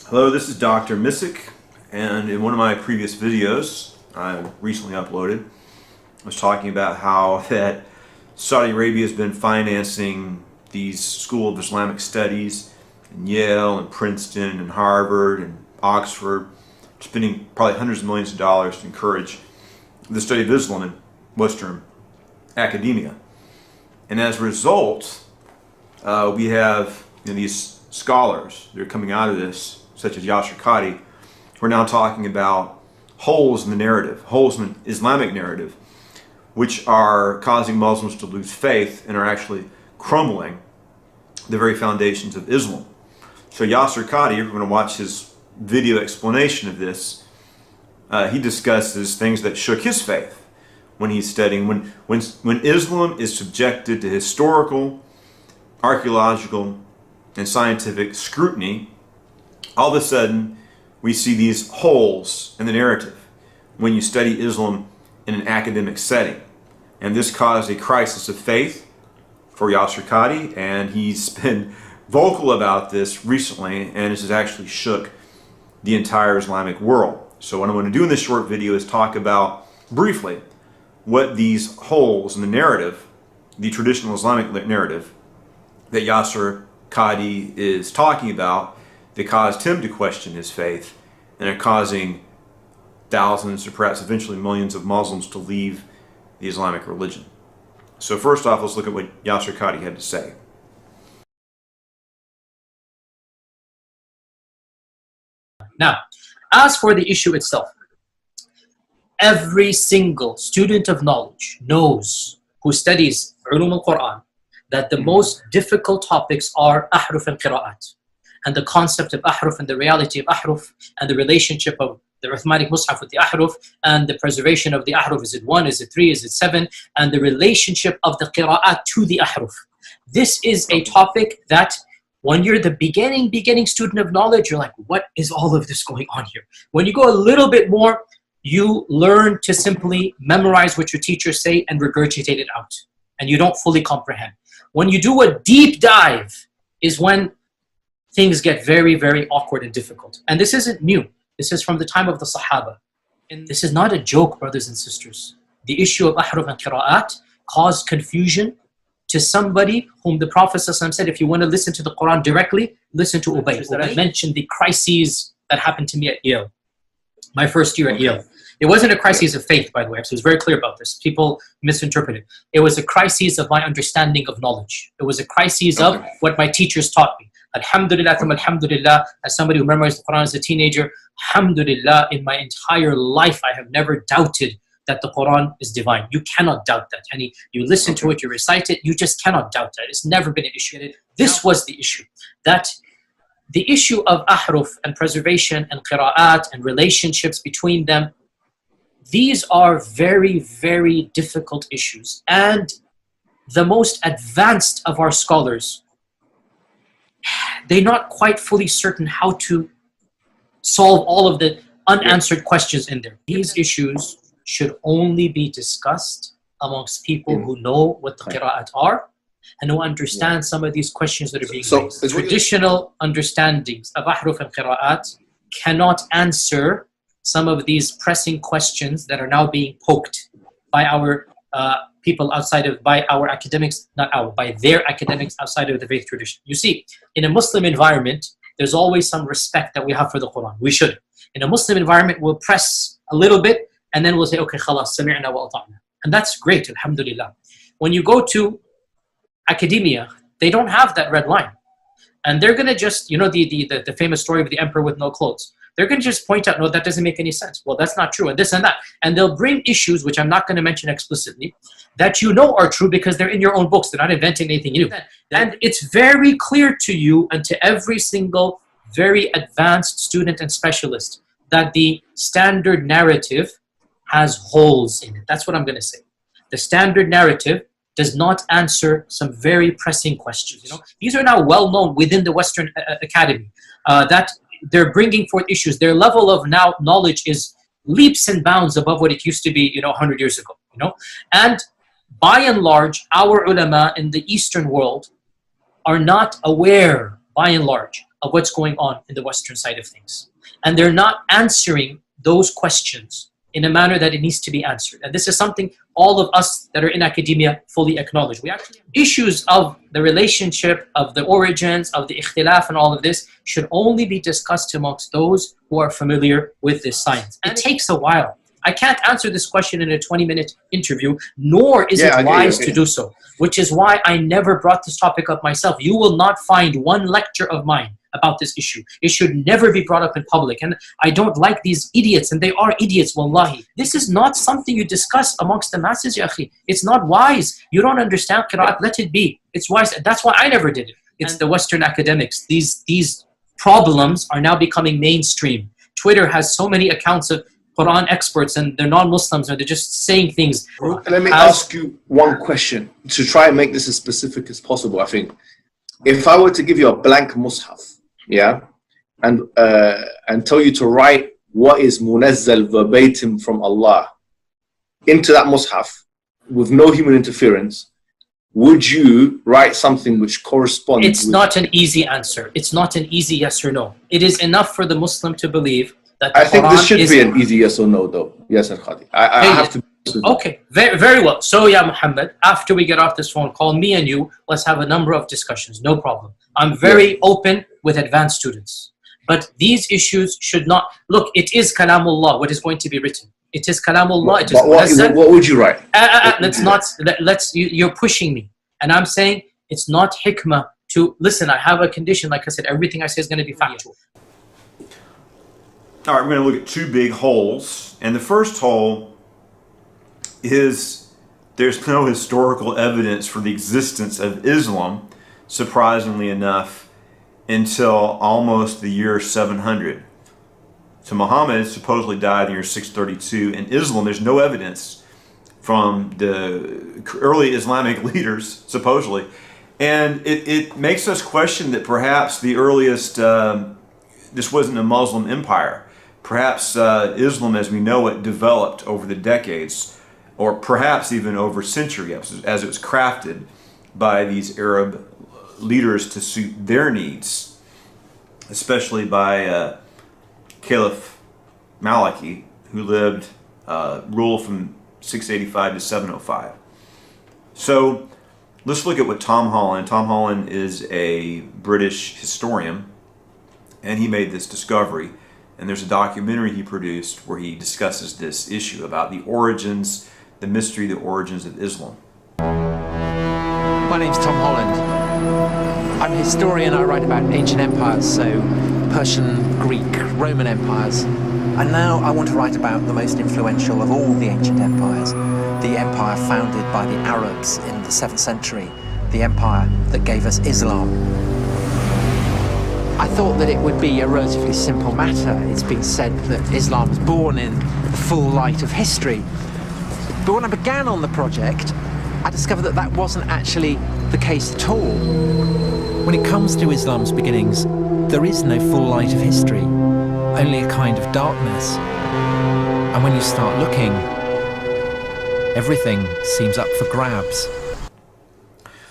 Hello, this is Dr. Missick, and in one of my previous videos I recently uploaded, I was talking about how that Saudi Arabia has been financing these School of Islamic Studies in Yale and Princeton and Harvard and Oxford, spending probably hundreds of millions of dollars to encourage the study of Islam in Western academia. And as a result, we have these scholars that are coming out of this, such as Yasir Qadhi, who are now talking about holes in the narrative, holes in the Islamic narrative, which are causing Muslims to lose faith and are actually crumbling the very foundations of Islam. So Yasir Qadhi, we're going to watch his video explanation of this. He discusses things that shook his faith when he's studying, when Islam is subjected to historical, archaeological, and scientific scrutiny. All of a sudden we see these holes in the narrative when you study Islam in an academic setting. And this caused a crisis of faith for Yasir Qadhi, and he's been vocal about this recently, and this has actually shook the entire Islamic world. So what I'm going to do in this short video is talk about briefly what these holes in the narrative, the traditional Islamic narrative that Yasir Qadhi is talking about, that caused him to question his faith and are causing thousands or perhaps eventually millions of Muslims to leave the Islamic religion. So first off, let's look at what Yasir Qadhi had to say. Now, as for the issue itself, every single student of knowledge knows, who studies Ulum al-Quran, that the most difficult topics are ahruf and qira'at, and the concept of ahruf and the reality of ahruf, and the relationship of the Uthmanic Mus'haf with the ahruf, and the preservation of the ahruf. Is it 1, is it 3, is it 7, and the relationship of the qira'at to the ahruf. This is a topic that when you're the beginning student of knowledge, you're like, what is all of this going on here? When you go a little bit more, you learn to simply memorize what your teachers say and regurgitate it out, and you don't fully comprehend. When you do a deep dive is when things get very, very awkward and difficult. And this isn't new. This is from the time of the Sahaba. And this is not a joke, brothers and sisters. The issue of ahruf and qira'at caused confusion to somebody whom the Prophet ﷺ said, if you want to listen to the Quran directly, listen to Ubay. I mentioned the crises that happened to me at Yale, my first year at Yale. It wasn't a crisis of faith, by the way, so I was very clear about this. People misinterpret it. It was a crisis of my understanding of knowledge. It was a crisis of what my teachers taught me. Alhamdulillah, alhamdulillah, as somebody who memorized the Quran as a teenager, alhamdulillah, in my entire life, I have never doubted that the Quran is divine. You cannot doubt that. And you listen to it, you recite it, you just cannot doubt that. It's never been an issue. This was the issue. That the issue of ahruf and preservation and qira'at and relationships between them, these are very, very difficult issues. And the most advanced of our scholars, they're not quite fully certain how to solve all of the unanswered questions in there. These issues should only be discussed amongst people who know what the qira'at are and who understand some of these questions that are being raised. Traditional understandings of ahruf and qira'at cannot answer some of these pressing questions that are now being poked by our people outside of, by our academics, by their academics outside of the faith tradition. You see, in a Muslim environment, there's always some respect that we have for the Quran. We should. In a Muslim environment, we'll press a little bit and then we'll say, okay, khalas, sami'na wa ata'na. And that's great, alhamdulillah. When you go to academia, they don't have that red line. And they're going to just, you know, the famous story of the emperor with no clothes. They're going to just point out, no, that doesn't make any sense. Well, that's not true, and this and that. And they'll bring issues, which I'm not going to mention explicitly, that you know are true because they're in your own books. They're not inventing anything new. And it's very clear to you and to every single very advanced student and specialist that the standard narrative has holes in it. That's what I'm going to say. The standard narrative does not answer some very pressing questions. You know, these are now well known within the Western Academy, that they're bringing forth issues. Their level of now knowledge is leaps and bounds above what it used to be, 100 years ago, And by and large, our ulama in the Eastern world are not aware, by and large, of what's going on in the Western side of things. And they're not answering those questions in a manner that it needs to be answered. And this is something all of us that are in academia fully acknowledge. We actually issues of the relationship, of the origins, of the ikhtilaf and all of this should only be discussed amongst those who are familiar with this science. It takes a while. I can't answer this question in a 20-minute interview, nor is it wise to do so, which is why I never brought this topic up myself. You will not find one lecture of mine about this issue. It should never be brought up in public. And I don't like these idiots, and they are idiots, wallahi. This is not something you discuss amongst the masses, ya akhi. It's not wise. You don't understand qira'at, let it be. It's wise. That's why I never did it. It's the Western academics. These problems are now becoming mainstream. Twitter has so many accounts of Quran experts, and they're non-Muslims, and they're just saying things. Let me ask you one question to try and make this as specific as possible. I think if I were to give you a blank mushaf, and tell you to write what is munazzal verbatim from Allah into that mushaf with no human interference, would you write something which corresponds? It's not an easy answer. It's not an easy yes or no. It is enough for the Muslim to believe that the I think Quran this should be an easy yes or no, though. Yasir Qadhi. I have to. Okay, very, very well. So, Ya Muhammad, after we get off this phone call, me and you, let's have a number of discussions. No problem. I'm very open with advanced students. But these issues should not... Look, it is Kalamullah, what is going to be written. It is Kalamullah. It is what would you write? Let's not... You're pushing me. And I'm saying it's not hikmah to... Listen, I have a condition. Like I said, everything I say is going to be factual. All right, we're going to look at two big holes. And the first hole is there's no historical evidence for the existence of Islam, surprisingly enough, until almost the year 700. So Muhammad supposedly died in the year 632. In Islam, there's no evidence from the early Islamic leaders, supposedly. And it makes us question that perhaps the earliest, this wasn't a Muslim empire. Perhaps Islam as we know it developed over the decades, or perhaps even over centuries, as it was crafted by these Arab leaders to suit their needs, especially by Caliph Maliki, who ruled from 685 to 705. So let's look at what Tom Holland is a British historian, and he made this discovery. And there's a documentary he produced where he discusses this issue about the origins, the mystery, the origins of Islam. My name's Tom Holland. I'm a historian. I write about ancient empires, so Persian, Greek, Roman empires. And now I want to write about the most influential of all the ancient empires, the empire founded by the Arabs in the 7th century, the empire that gave us Islam. I thought that it would be a relatively simple matter. It's been said that Islam was born in the full light of history. But when I began on the project, I discovered that that wasn't actually the case at all. When it comes to Islam's beginnings, there is no full light of history, only a kind of darkness. And when you start looking, everything seems up for grabs.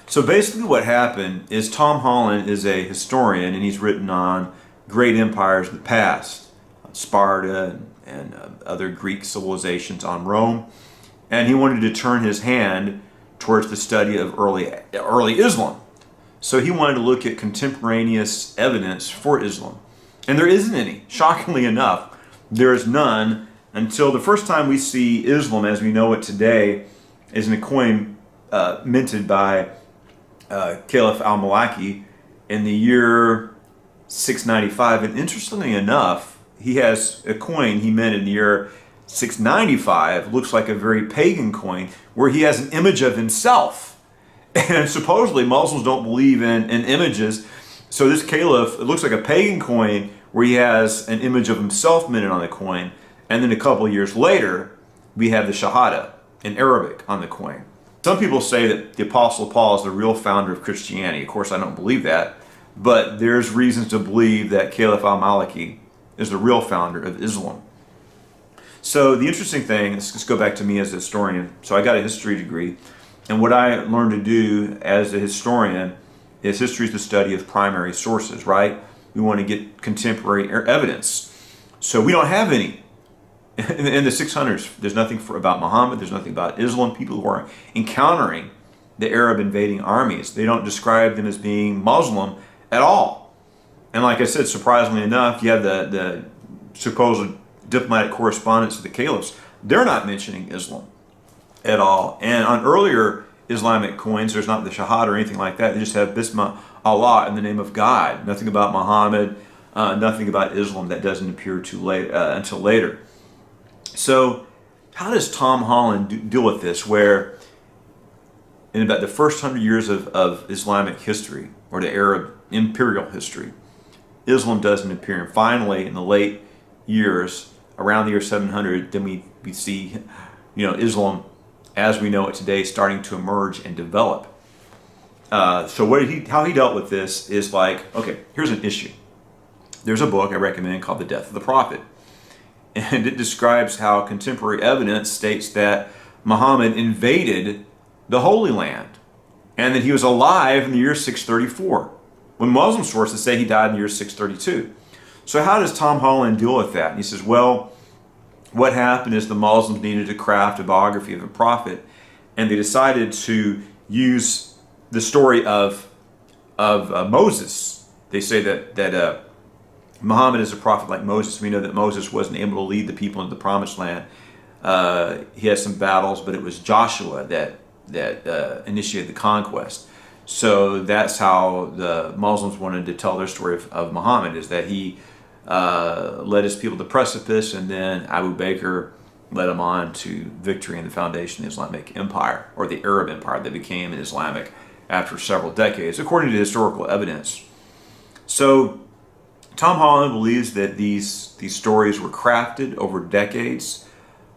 So basically what happened is Tom Holland is a historian, and he's written on great empires in the past, Sparta and other Greek civilizations, on Rome, and he wanted to turn his hand towards the study of early Islam. So he wanted to look at contemporaneous evidence for Islam. And there isn't any. Shockingly enough, there is none until the first time we see Islam as we know it today is in a coin minted by Caliph al-Maliki in the year 695. And interestingly enough, he has a coin he minted in the year 695, looks like a very pagan coin, where he has an image of himself. And supposedly Muslims don't believe in images. So this caliph, it looks like a pagan coin where he has an image of himself minted on the coin. And then a couple of years later, we have the Shahada in Arabic on the coin. Some people say that the Apostle Paul is the real founder of Christianity. Of course, I don't believe that. But there's reasons to believe that Caliph al-Maliki is the real founder of Islam. So the interesting thing, let's go back to me as a historian. So I got a history degree. And what I learned to do as a historian is history is the study of primary sources, right? We want to get contemporary evidence. So we don't have any. In the 600s, there's nothing about Muhammad, there's nothing about Islam. People who are encountering the Arab invading armies, they don't describe them as being Muslim at all. And like I said, surprisingly enough, you have the supposed diplomatic correspondence of the caliphs. They're not mentioning Islam at all. And on earlier Islamic coins, there's not the Shahada or anything like that. They just have Bismillah Allah in the name of God. Nothing about Muhammad, nothing about Islam. That doesn't appear until later. So how does Tom Holland deal with this, where in about the first 100 years of Islamic history, or the Arab imperial history, Islam doesn't appear. And finally, in the late years, around the year 700, then we see, Islam as we know it today starting to emerge and develop. So how he dealt with this is like, okay, here's an issue. There's a book I recommend called The Death of the Prophet. And it describes how contemporary evidence states that Muhammad invaded the Holy Land and that he was alive in the year 634, when Muslim sources say he died in the year 632. So how does Tom Holland deal with that? And he says, well, what happened is the Muslims needed to craft a biography of a prophet, and they decided to use the story of Moses. They say that Muhammad is a prophet like Moses. We know that Moses wasn't able to lead the people into the promised land. He had some battles, but it was Joshua that initiated the conquest. So that's how the Muslims wanted to tell their story of Muhammad, is that he led his people to the precipice, and then Abu Bakr led them on to victory and the foundation of the Islamic Empire, or the Arab Empire that became Islamic after several decades, according to historical evidence. So Tom Holland believes that these stories were crafted over decades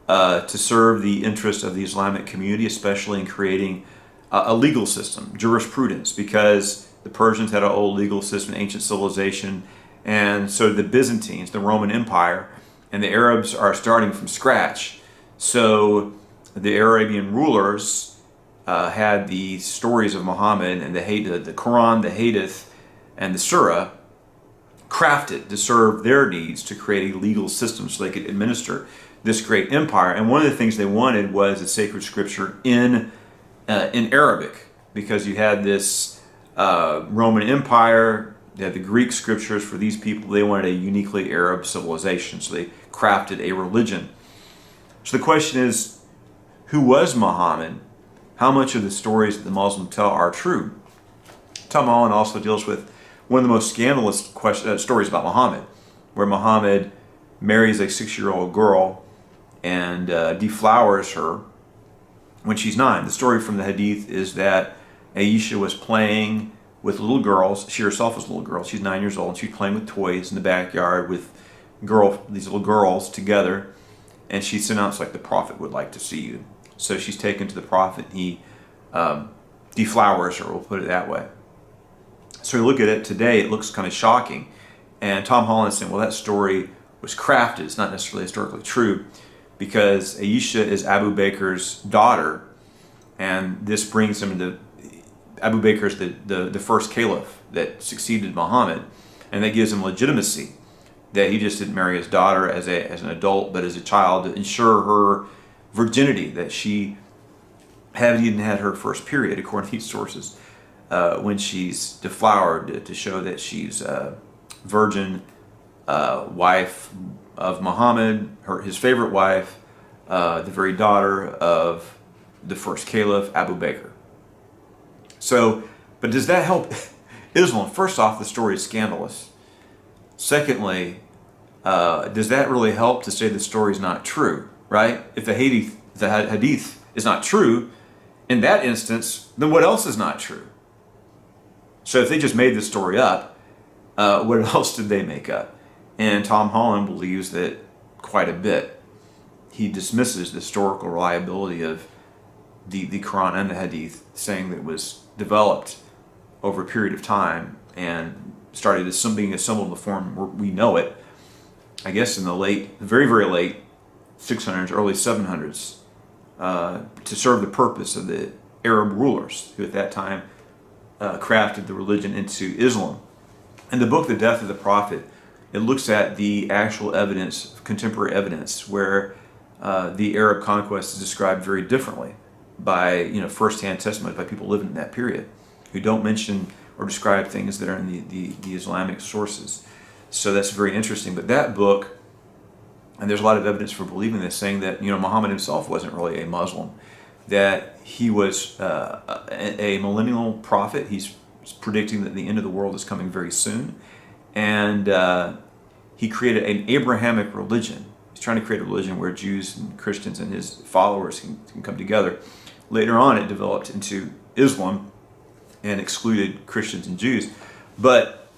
to serve the interests of the Islamic community, especially in creating a legal system, jurisprudence, because the Persians had an old legal system, ancient civilization, and so did the Byzantines, the Roman Empire, and the Arabs are starting from scratch. So the Arabian rulers had the stories of Muhammad and the Quran, the Hadith, and the Surah crafted to serve their needs, to create a legal system so they could administer this great empire. And one of the things they wanted was the sacred scripture in Arabic, because you had this Roman Empire, they had the Greek scriptures for these people. They wanted a uniquely Arab civilization, so they crafted a religion. So the question is, who was Muhammad? How much of the stories that the Muslims tell are true? Tom Holland also deals with one of the most scandalous stories about Muhammad, where Muhammad marries a 6-year-old girl and deflowers her when she's 9. The story from the Hadith is that Aisha was playing with little girls. She herself was a little girl. She's 9 years old. She's playing with toys in the backyard with these little girls together, and she's announced, like, the Prophet would like to see you. So she's taken to the Prophet, and he deflowers her, we'll put it that way. So we look at it today, it looks kind of shocking. And Tom Holland is saying, well, that story was crafted. It's not necessarily historically true, because Aisha is Abu Bakr's daughter, and this brings him to Abu Bakr is the first caliph that succeeded Muhammad, and that gives him legitimacy, that he just didn't marry his daughter as an adult, but as a child, to ensure her virginity, that she hadn't even had her first period, according to these sources, when she's deflowered, to show that she's a virgin, wife of Muhammad, his favorite wife, the very daughter of the first caliph, Abu Bakr. So, but does that help Islam? First off, the story is scandalous. Secondly, does that really help to say the story is not true, right? If the hadith is not true, in that instance, then what else is not true? So if they just made this story up, what else did they make up? And Tom Holland believes that quite a bit. He dismisses the historical reliability of the Quran and the Hadith, saying that it was developed over a period of time and started being assembled in the form we know it, I guess in the very, very late 600s, early 700s, to serve the purpose of the Arab rulers who at that time crafted the religion into Islam. In the book, The Death of the Prophet, it looks at the actual evidence, contemporary evidence, where the Arab conquest is described very differently by first-hand testimony by people living in that period, who don't mention or describe things that are in the Islamic sources. So that's very interesting. But that book, and there's a lot of evidence for believing this, saying that Muhammad himself wasn't really a Muslim, that he was a millennial prophet. He's predicting that the end of the world is coming very soon, and he created an Abrahamic religion. He's trying to create a religion where Jews and Christians and his followers can come together. Later on, it developed into Islam and excluded Christians and Jews. But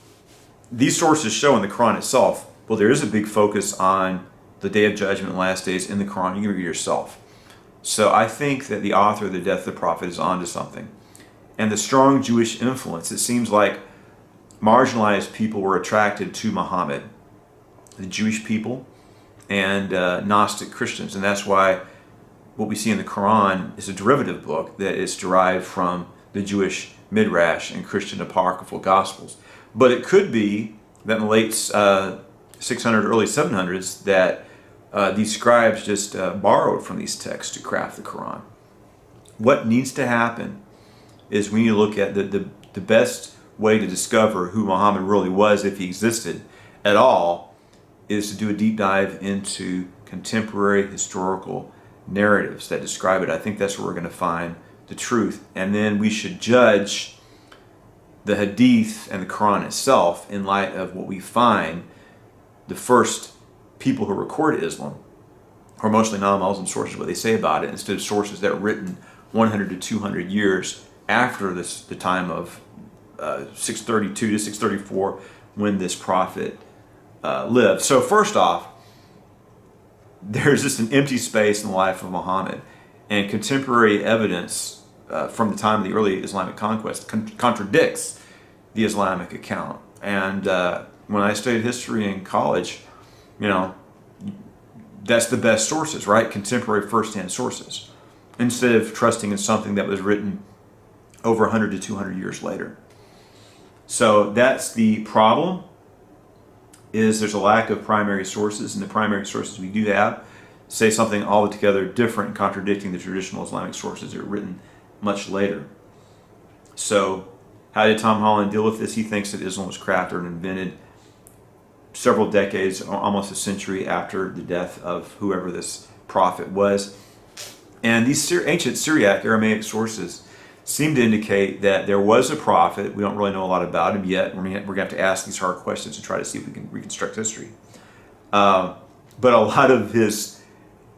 these sources show in the Quran itself, well, there is a big focus on the Day of Judgment and last days in the Quran. You can read it yourself. So I think that the author of The Death of the Prophet is onto something. And the strong Jewish influence, it seems like marginalized people were attracted to Muhammad, the Jewish people and Gnostic Christians. And that's why what we see in the Quran is a derivative book that is derived from the Jewish Midrash and Christian apocryphal Gospels. But it could be that in the late 600, early 700s, that these scribes just borrowed from these texts to craft the Quran. What needs to happen is we need to look at the best way to discover who Muhammad really was, if he existed at all, is to do a deep dive into contemporary historical narratives that describe it. I think that's where we're going to find the truth. And then we should judge the Hadith and the Quran itself in light of what we find the first people who record Islam, or mostly non-Muslim sources, what they say about it, instead of sources that are written 100 to 200 years after the time of 632 to 634 when this prophet lived. So first off, there's just an empty space in the life of Muhammad, and contemporary evidence from the time of the early Islamic conquest contradicts the Islamic account. And when I studied history in college, that's the best sources, right? Contemporary first-hand sources, instead of trusting in something that was written over 100 to 200 years later. So that's the problem, is there's a lack of primary sources, and the primary sources we do have say something altogether different and contradicting the traditional Islamic sources that are written much later. So how did Tom Holland deal with this? He thinks that Islam was crafted and invented several decades, almost a century after the death of whoever this prophet was. And these ancient Syriac, Aramaic sources seem to indicate that there was a prophet. We don't really know a lot about him yet. We're going to have to ask these hard questions to try to see if we can reconstruct history. But a lot of his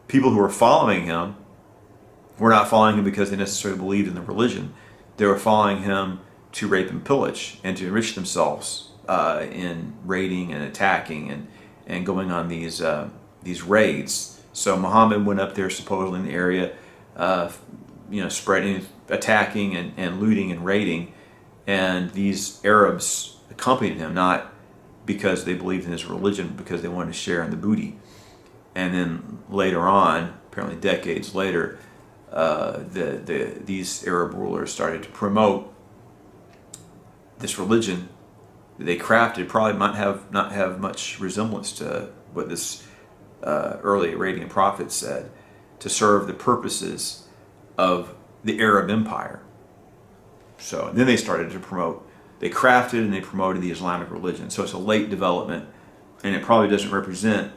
people who were following him were not following him because they necessarily believed in the religion. They were following him to rape and pillage and to enrich themselves in raiding and attacking and going on these raids. So Muhammad went up there supposedly in the area, spreading, attacking and looting and raiding, and these Arabs accompanied him, not because they believed in his religion, but because they wanted to share in the booty. And then later on, apparently decades later, these Arab rulers started to promote this religion that they crafted. Probably might not have much resemblance to what this early Arabian prophet said, to serve the purposes of the Arab Empire. So then they started to promote, they crafted and they promoted the Islamic religion. So it's a late development, and it probably doesn't represent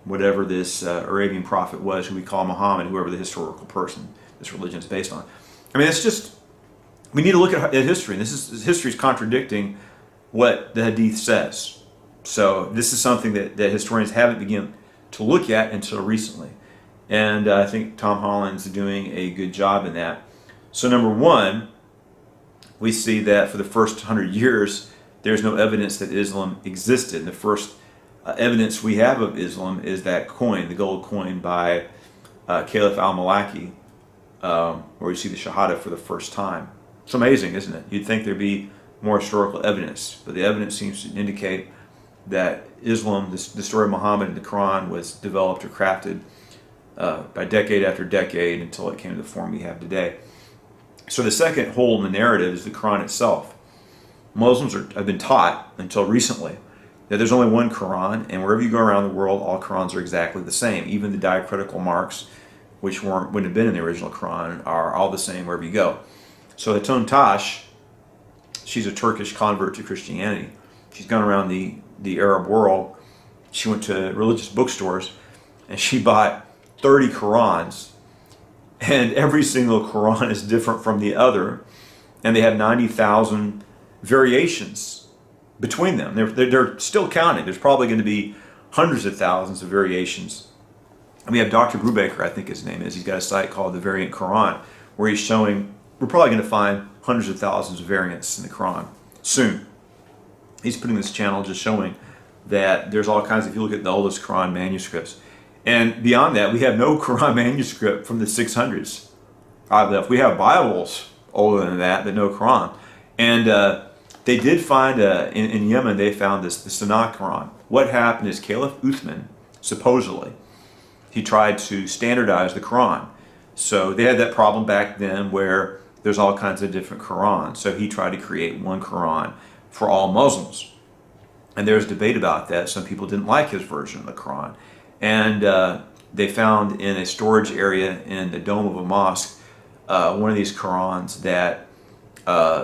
whatever this Arabian prophet was, who we call Muhammad, whoever the historical person this religion is based on. I mean, it's just, we need to look at history, and history is contradicting what the Hadith says. So this is something that historians haven't begun to look at until recently. And I think Tom Holland's doing a good job in that. So number one, we see that for the first 100 years, there's no evidence that Islam existed. And the first evidence we have of Islam is that coin, the gold coin by Caliph al-Malaki, where you see the Shahada for the first time. It's amazing, isn't it? You'd think there'd be more historical evidence, but the evidence seems to indicate that Islam, the story of Muhammad in the Quran, was developed or crafted by decade after decade until it came to the form we have today. So the second hole in the narrative is the Quran itself. Muslims have been taught until recently that there's only one Quran, and wherever you go around the world, all Qurans are exactly the same. Even the diacritical marks, which wouldn't have been in the original Quran, are all the same wherever you go. So Hatun Tash, she's a Turkish convert to Christianity. She's gone around the Arab world. She went to religious bookstores, and she bought 30 Qurans, and every single Quran is different from the other, and they have 90,000 variations between them. They're still counting. There's probably going to be hundreds of thousands of variations. And we have Dr. Brubaker, I think his name is. He's got a site called The Variant Quran, where he's showing, we're probably going to find hundreds of thousands of variants in the Quran soon. He's putting this channel just showing that there's all kinds of, if you look at the oldest Quran manuscripts. And beyond that, we have no Quran manuscript from the 600s. We have Bibles older than that, but no Quran. And they did find, in Yemen, they found the Sanaa Quran. What happened is Caliph Uthman, supposedly, he tried to standardize the Quran. So they had that problem back then where there's all kinds of different Qurans. So he tried to create one Quran for all Muslims. And there's debate about that. Some people didn't like his version of the Quran. And they found in a storage area in the dome of a mosque one of these Qurans that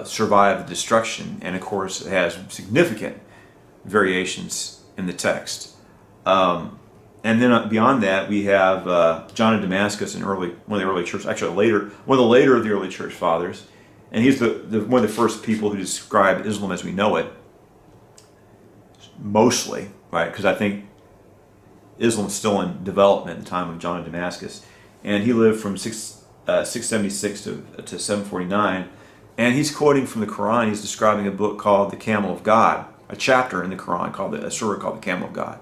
survived the destruction, and of course it has significant variations in the text. And then beyond that, we have John of Damascus, one of the early church, actually one of the later of the early church fathers, and he's one of the first people who described Islam as we know it, mostly, right? Because I think Islam is still in development at the time of John of Damascus, and he lived from 676 to 749. And he's quoting from the Quran. He's describing a book called The Camel of God, a chapter in the Quran called a surah called The Camel of God.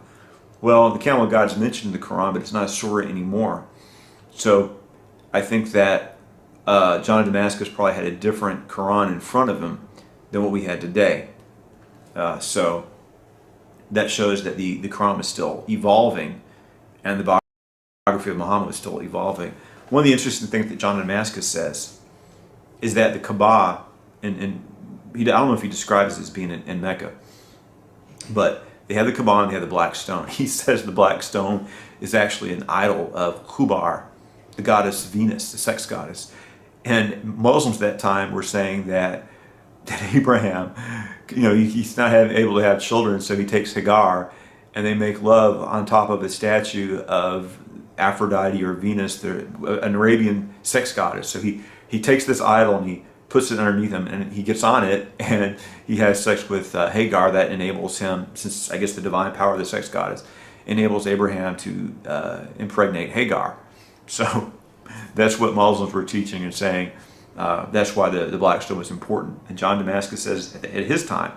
Well, the Camel of God is mentioned in the Quran, but it's not a surah anymore. So I think that John of Damascus probably had a different Quran in front of him than what we had today. So that shows that the Quran was still evolving, and the biography of Muhammad was still evolving. One of the interesting things that John of Damascus says is that the Kaaba, and I don't know if he describes it as being in Mecca, but they have the Kaaba and they have the black stone. He says the black stone is actually an idol of Khubar, the goddess Venus, the sex goddess. And Muslims at that time were saying that Abraham, he's not able to have children, so he takes Hagar, and they make love on top of a statue of Aphrodite or Venus, an Arabian sex goddess. So he takes this idol and he puts it underneath him, and he gets on it, and he has sex with Hagar. That enables him, since I guess the divine power of the sex goddess enables Abraham to impregnate Hagar. So that's what Muslims were teaching and saying. That's why the black stone was important. And John Damascus says at his time,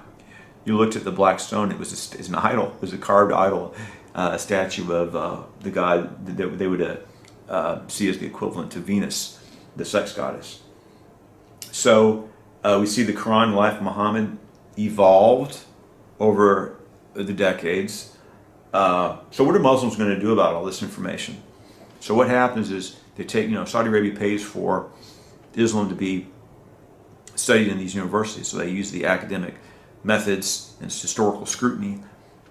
you looked at the black stone, it was an idol. It was a carved idol, a statue of the god that they would see as the equivalent to Venus, the sex goddess. So we see the Quran and life of Muhammad evolved over the decades. So what are Muslims going to do about all this information? So what happens is they take, Saudi Arabia pays for Islam to be studied in these universities, so they use the academic methods and historical scrutiny,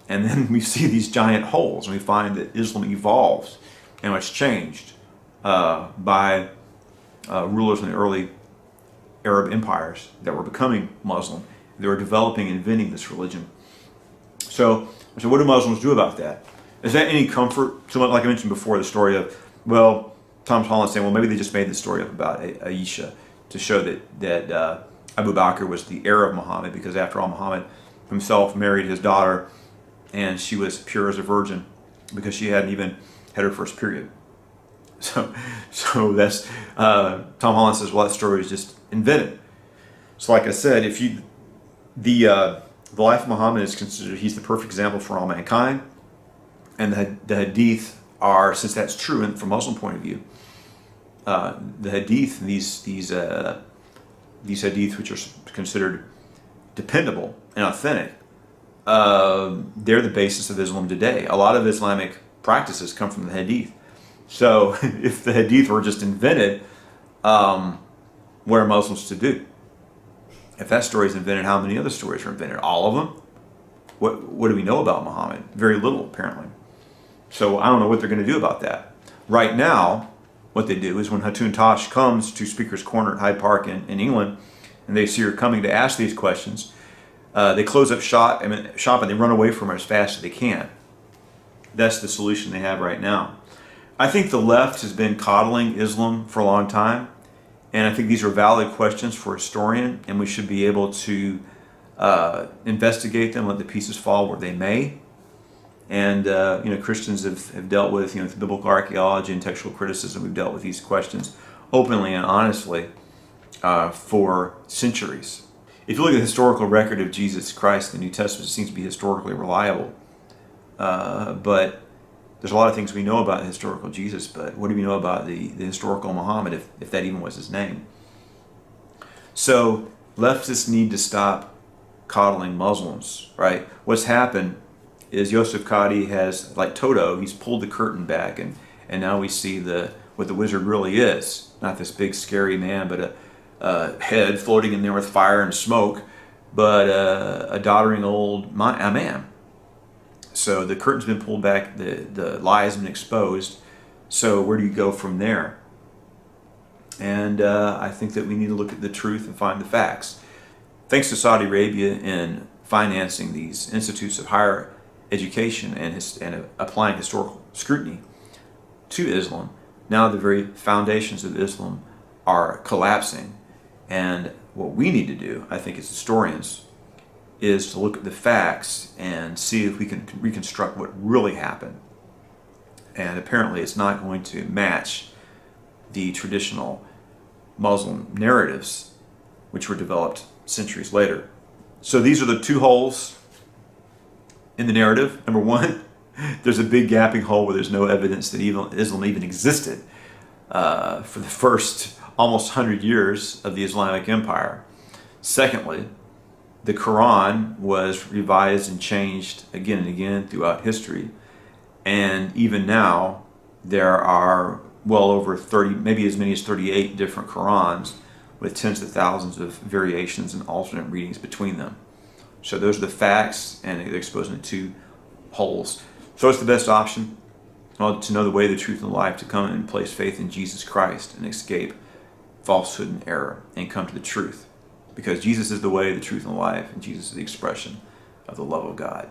and then we see these giant holes, and we find that Islam evolves and it's changed by rulers in the early Arab empires that were becoming Muslim. They were developing and inventing this religion. So what do Muslims do about that? Is that any comfort? So like I mentioned before, the story of, Tom Holland saying, maybe they just made this story up about Aisha to show that Abu Bakr was the heir of Muhammad, because after all, Muhammad himself married his daughter, and she was pure as a virgin because she hadn't even had her first period. So that's Tom Holland says, that story is just invented. So like I said, if the life of Muhammad is considered, he's the perfect example for all mankind, and the hadith are, since that's true, and from Muslim point of view, the hadith, these hadith which are considered dependable and authentic, they're the basis of Islam today. A lot of Islamic practices come from the hadith. So if the hadith were just invented, what are Muslims to do? If that story is invented, how many other stories are invented? All of them? What do we know about Muhammad? Very little, apparently. So I don't know what they're going to do about that. Right now, what they do is when Hatun Tash comes to Speaker's Corner at Hyde Park in England, and they see her coming to ask these questions, they close up shop and they run away from her as fast as they can. That's the solution they have right now. I think the left has been coddling Islam for a long time, and I think these are valid questions for a historian, and we should be able to investigate them, let the pieces fall where they may. And Christians have dealt with, through biblical archaeology and textual criticism, we've dealt with these questions openly and honestly for centuries. If you look at the historical record of Jesus Christ in the New Testament, it seems to be historically reliable. But there's a lot of things we know about the historical Jesus, but what do we know about the historical Muhammad, if that even was his name? So leftists need to stop coddling Muslims, right? What's happened is Yosef Qadhi has, like Toto, he's pulled the curtain back, and now we see what the wizard really is. Not this big scary man, but a head floating in there with fire and smoke, but a doddering old man. So the curtain's been pulled back, the lie has been exposed. So where do you go from there? And I think that we need to look at the truth and find the facts. Thanks to Saudi Arabia in financing these institutes of higher education and applying historical scrutiny to Islam, now the very foundations of Islam are collapsing. And what we need to do, I think, as historians, is to look at the facts and see if we can reconstruct what really happened. And apparently it's not going to match the traditional Muslim narratives which were developed centuries later. So these are the two holes in the narrative. Number one, there's a big gaping hole where there's no evidence that Islam even existed for the first almost 100 years of the Islamic Empire. Secondly, the Quran was revised and changed again and again throughout history. And even now, there are well over 30, maybe as many as 38 different Qurans with tens of thousands of variations and alternate readings between them. So those are the facts, and they're exposing the two holes. So it's the best option? Well, to know the way, the truth, and the life, to come and place faith in Jesus Christ and escape falsehood and error and come to the truth. Because Jesus is the way, the truth, and the life, and Jesus is the expression of the love of God.